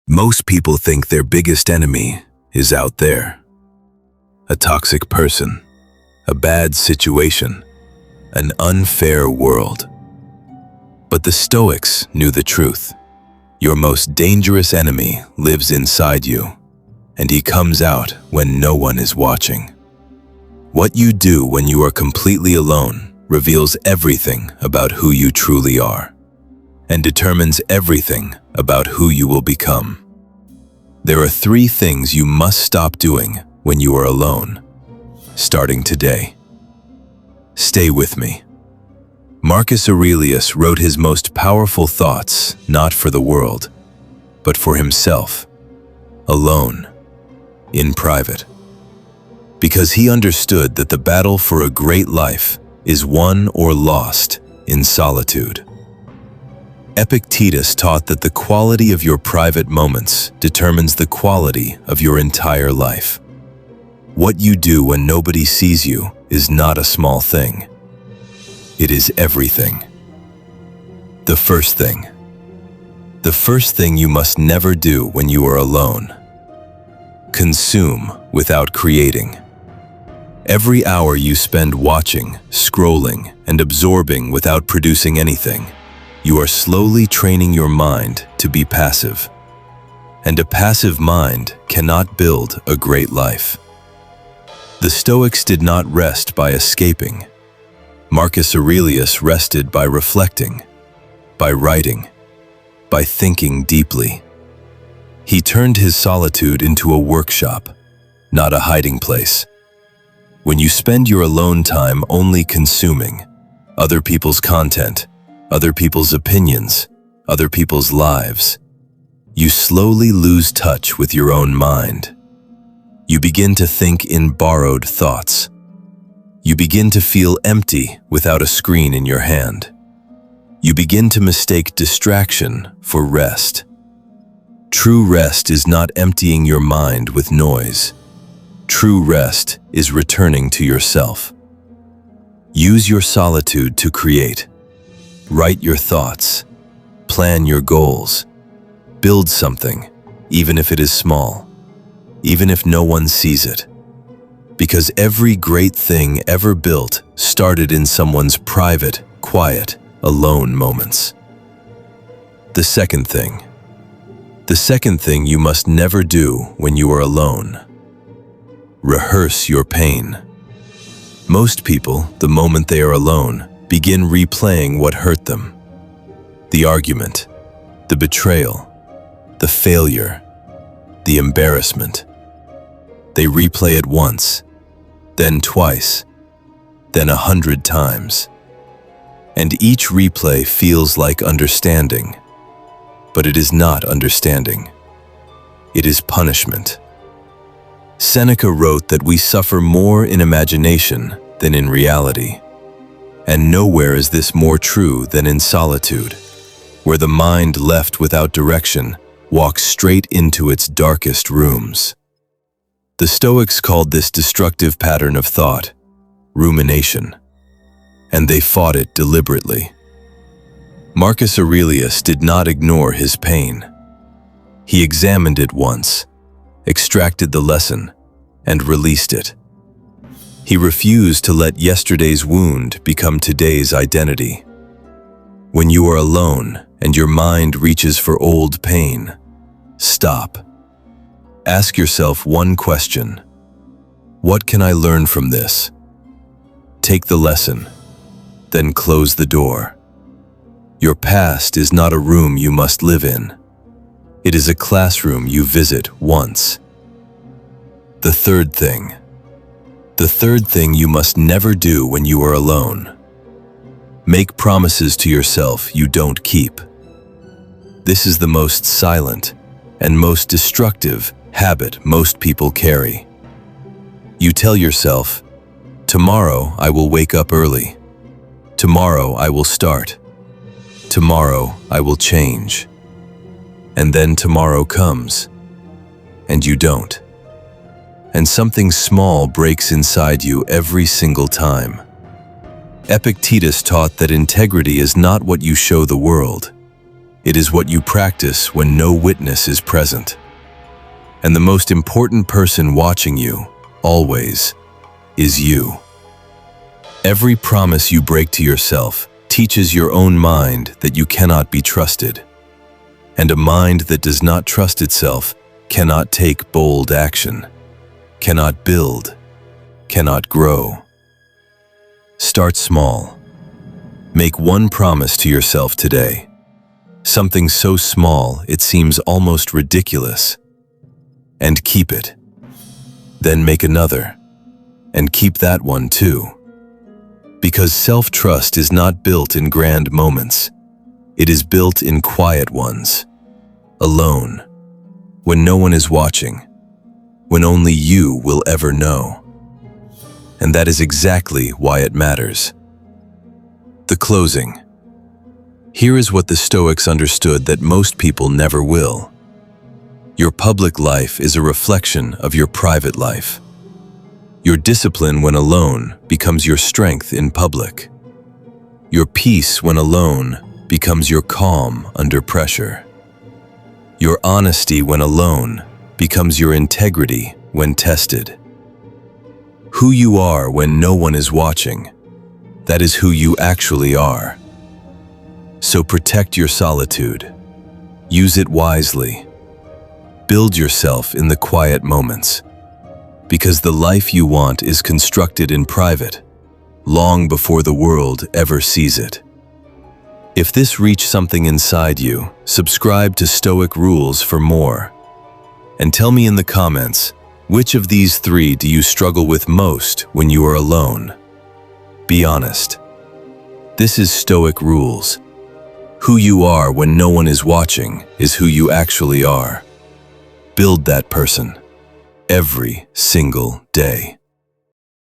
Most people think their biggest enemy is out there. A toxic person, a bad situation, an unfair world. But the Stoics knew the truth. Your most dangerous enemy lives inside you, and he comes out when no one is watching. What you do when you are completely alone reveals everything about who you truly are, and determines everything about who you will become. There are 3 things you must stop doing when you are alone, starting today. Stay with me. Marcus Aurelius wrote his most powerful thoughts not for the world, but for himself, alone, in private. Because he understood that the battle for a great life is won or lost in solitude. Epictetus taught that the quality of your private moments determines the quality of your entire life. What you do when nobody sees you is not a small thing. It is everything. The first thing you must never do when you are alone. Consume without creating. Every hour you spend watching, scrolling, and absorbing without producing anything, you are slowly training your mind to be passive. And a passive mind cannot build a great life. The Stoics did not rest by escaping. Marcus Aurelius rested by reflecting, by writing, by thinking deeply. He turned his solitude into a workshop, not a hiding place. When you spend your alone time only consuming other people's content, other people's opinions, other people's lives, you slowly lose touch with your own mind. You begin to think in borrowed thoughts. You begin to feel empty without a screen in your hand. You begin to mistake distraction for rest. True rest is not emptying your mind with noise. True rest is returning to yourself. Use your solitude to create. Write your thoughts. Plan your goals. Build something, even if it is small, even if no one sees it. Because every great thing ever built started in someone's private, quiet, alone moments. The second thing you must never do when you are alone. Rehearse your pain. Most people, the moment they are alone, begin replaying what hurt them. The argument, the betrayal, the failure, the embarrassment. They replay it once, then twice, then 100 times. And each replay feels like understanding, but it is not understanding. It is punishment. Seneca wrote that we suffer more in imagination than in reality. And nowhere is this more true than in solitude, where the mind left without direction walks straight into its darkest rooms. The Stoics called this destructive pattern of thought rumination, and they fought it deliberately. Marcus Aurelius did not ignore his pain. He examined it once, extracted the lesson, and released it. He refused to let yesterday's wound become today's identity. When you are alone and your mind reaches for old pain, stop. Ask yourself one question. What can I learn from this? Take the lesson, then close the door. Your past is not a room you must live in. It is a classroom you visit once. The third thing you must never do when you are alone. Make promises to yourself you don't keep. This is the most silent and most destructive habit most people carry. You tell yourself, tomorrow I will wake up early. Tomorrow I will start. Tomorrow I will change. And then tomorrow comes, and you don't. And something small breaks inside you every single time. Epictetus taught that integrity is not what you show the world. It is what you practice when no witness is present. And the most important person watching you, always, is you. Every promise you break to yourself teaches your own mind that you cannot be trusted. And a mind that does not trust itself cannot take bold action, cannot build, cannot grow. Start small. Make one promise to yourself today. Something so small it seems almost ridiculous. And keep it. Then make another. And keep that one too. Because self-trust is not built in grand moments. It is built in quiet ones. Alone. When no one is watching. When only you will ever know. And that is exactly why it matters. The closing. Here is what the Stoics understood that most people never will. Your public life is a reflection of your private life. Your discipline when alone becomes your strength in public. Your peace when alone becomes your calm under pressure. Your honesty when alone becomes your integrity when tested. Who you are when no one is watching, that is who you actually are. So protect your solitude. Use it wisely. Build yourself in the quiet moments. Because the life you want is constructed in private, long before the world ever sees it. If this reached something inside you, subscribe to Stoic Rules for more. And tell me in the comments, which of these three do you struggle with most when you are alone? Be honest. This is Stoic Rules. Who you are when no one is watching is who you actually are. Build that person every single day.